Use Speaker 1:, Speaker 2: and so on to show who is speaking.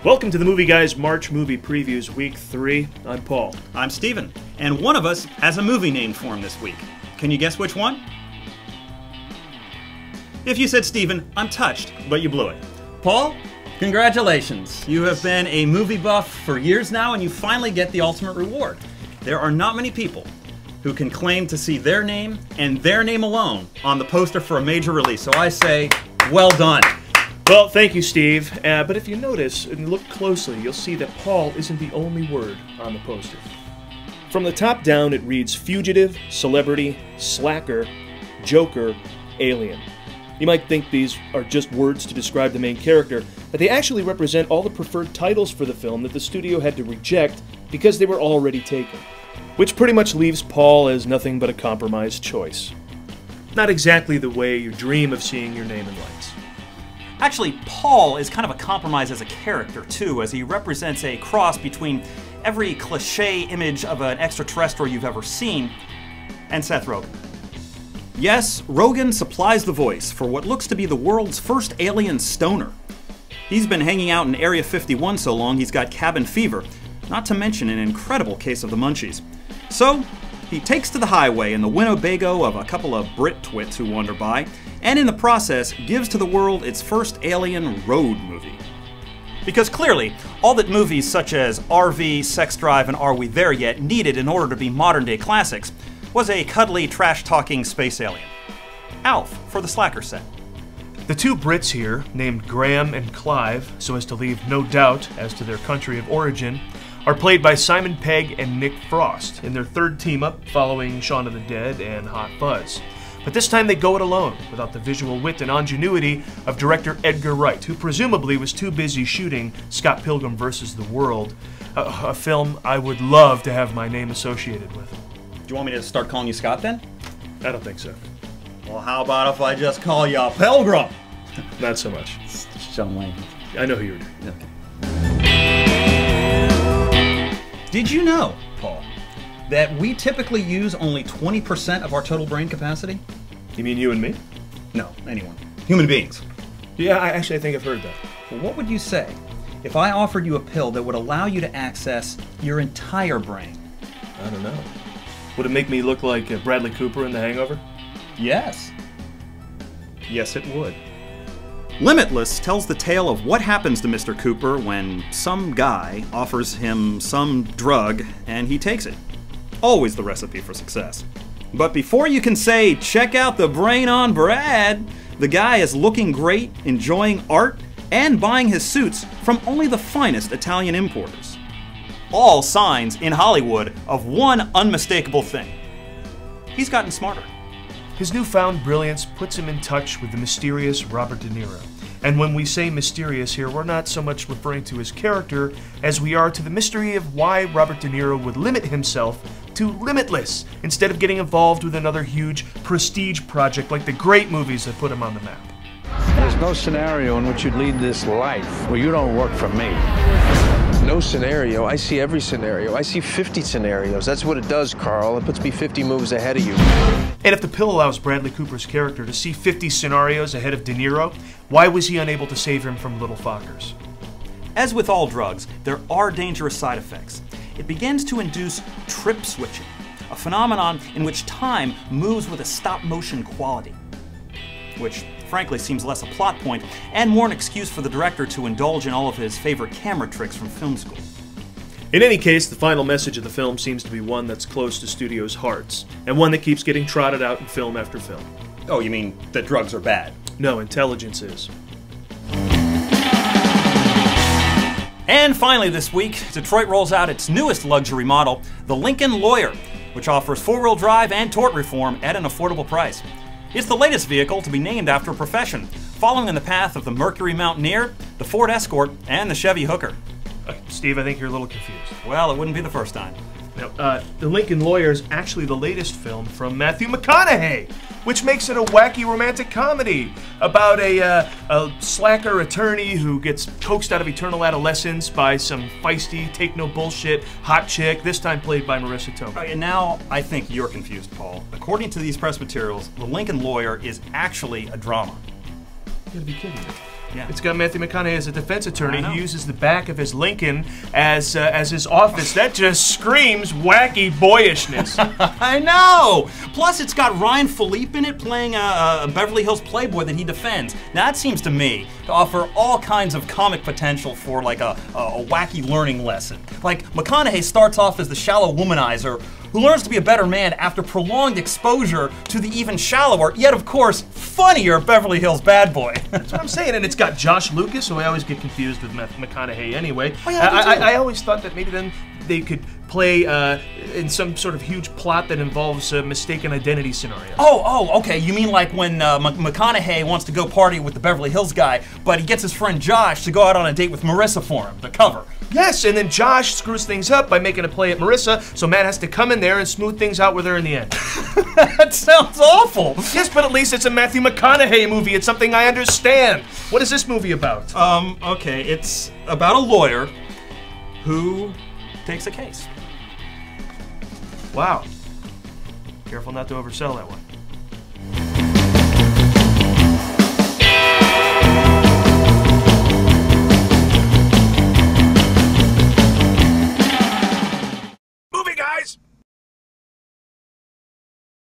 Speaker 1: Welcome to the Movie Guys March Movie Previews Week 3. I'm Paul.
Speaker 2: I'm Steven, and one of us has a movie named for him this week. Can you guess which one? If you said Steven, I'm touched, but you blew it. Paul, congratulations. You have been a movie buff for years now, and you finally get the ultimate reward. There are not many people who can claim to see their name and their name alone on the poster for a major release, so I say, well done.
Speaker 1: Well, thank you, Steve. But if you notice and look closely, you'll see that Paul isn't the only word on the poster. From the top down, it reads Fugitive, Celebrity, Slacker, Joker, Alien. You might think these are just words to describe the main character, but they actually represent all the preferred titles for the film that the studio had to reject because they were already taken. Which pretty much leaves Paul as nothing but a compromised choice. Not exactly the way you dream of seeing your name in lights.
Speaker 2: Actually, Paul is kind of a compromise as a character, too, as he represents a cross between every cliché image of an extraterrestrial you've ever seen and Seth Rogen. Yes, Rogen supplies the voice for what looks to be the world's first alien stoner. He's been hanging out in Area 51 so long he's got cabin fever, not to mention an incredible case of the munchies. So, he takes to the highway in the Winnebago of a couple of Brit twits who wander by, and in the process gives to the world its first alien road movie. Because clearly, all that movies such as RV, Sex Drive, and Are We There Yet needed in order to be modern-day classics was a cuddly, trash-talking space alien. Alf for the slacker set.
Speaker 1: The two Brits here, named Graham and Clive, so as to leave no doubt as to their country of origin, are played by Simon Pegg and Nick Frost in their third team-up following Shaun of the Dead and Hot Fuzz. But this time they go it alone, without the visual wit and ingenuity of director Edgar Wright, who presumably was too busy shooting Scott Pilgrim vs. the World, a film I would love to have my name associated with.
Speaker 2: Do you want me to start calling you Scott then?
Speaker 1: I don't think so.
Speaker 2: Well, how about if I just call you Pilgrim?
Speaker 1: Not so much.
Speaker 2: John Wayne.
Speaker 1: I know who you're doing.
Speaker 2: Okay. Did you know, Paul, that we typically use only 20% of our total brain capacity?
Speaker 1: You mean you and me?
Speaker 2: No, anyone. Human beings.
Speaker 1: Yeah, I think I've heard that.
Speaker 2: Well, what would you say if I offered you a pill that would allow you to access your entire brain?
Speaker 1: I don't know. Would it make me look like Bradley Cooper in The Hangover?
Speaker 2: Yes. Yes, it would. Limitless tells the tale of what happens to Mr. Cooper when some guy offers him some drug and he takes it. Always the recipe for success. But before you can say, check out the brain on Brad, the guy is looking great, enjoying art, and buying his suits from only the finest Italian importers. All signs in Hollywood of one unmistakable thing. He's gotten smarter.
Speaker 1: His newfound brilliance puts him in touch with the mysterious Robert De Niro. And when we say mysterious here, we're not so much referring to his character as we are to the mystery of why Robert De Niro would limit himself to Limitless instead of getting involved with another huge prestige project like the great movies that put him on the map.
Speaker 3: There's no scenario in which you'd lead this life where you don't work for me. No scenario. I see every scenario. I see 50 scenarios. That's what it does, Carl. It puts me 50 moves ahead of you.
Speaker 1: And if the pill allows Bradley Cooper's character to see 50 scenarios ahead of De Niro, why was he unable to save him from little Fockers?
Speaker 2: As with all drugs, there are dangerous side effects. It begins to induce trip switching, a phenomenon in which time moves with a stop-motion quality, which frankly seems less a plot point and more an excuse for the director to indulge in all of his favorite camera tricks from film school.
Speaker 1: In any case, the final message of the film seems to be one that's close to studios' hearts, and one that keeps getting trotted out in film after film.
Speaker 2: Oh, you mean that drugs are bad?
Speaker 1: No, intelligence is.
Speaker 2: And finally this week, Detroit rolls out its newest luxury model, the Lincoln Lawyer, which offers four-wheel drive and tort reform at an affordable price. It's the latest vehicle to be named after a profession, following in the path of the Mercury Mountaineer, the Ford Escort, and the Chevy Hooker.
Speaker 1: Steve, I think you're a little confused.
Speaker 2: Well, it wouldn't be the first time.
Speaker 1: Now, The Lincoln Lawyer is actually the latest film from Matthew McConaughey, which makes it a wacky romantic comedy about a slacker attorney who gets coaxed out of eternal adolescence by some feisty, take-no-bullshit hot chick, this time played by Marissa Tomei.
Speaker 2: And now I think you're confused, Paul. According to these press materials, The Lincoln Lawyer is actually a drama.
Speaker 1: You gotta be kidding me.
Speaker 2: Yeah.
Speaker 1: It's got Matthew McConaughey as a defense attorney.
Speaker 2: I know.
Speaker 1: He uses the back of his Lincoln as his office. That just screams wacky boyishness.
Speaker 2: I know! Plus, it's got Ryan Philippe in it playing a Beverly Hills playboy that he defends. Now, that seems to me to offer all kinds of comic potential for like a wacky learning lesson. Like, McConaughey starts off as the shallow womanizer who learns to be a better man after prolonged exposure to the even shallower, yet of course, funnier Beverly Hills bad boy.
Speaker 1: That's what I'm saying. And it's got Josh Lucas, who I always get confused with McConaughey anyway.
Speaker 2: Oh, yeah, me too.
Speaker 1: I always thought that maybe then they could play in some sort of huge plot that involves a mistaken identity scenario.
Speaker 2: Oh, okay. You mean like when McConaughey wants to go party with the Beverly Hills guy, but he gets his friend Josh to go out on a date with Marissa for him, the cover.
Speaker 1: Yes, and then Josh screws things up by making a play at Marissa, so Matt has to come in there and smooth things out with her in the end.
Speaker 2: That sounds awful.
Speaker 1: Yes, but at least it's a Matthew McConaughey movie. It's something I understand. What is this movie about?
Speaker 2: Okay, it's about a lawyer who takes a case.
Speaker 1: Wow. Careful not to oversell that one.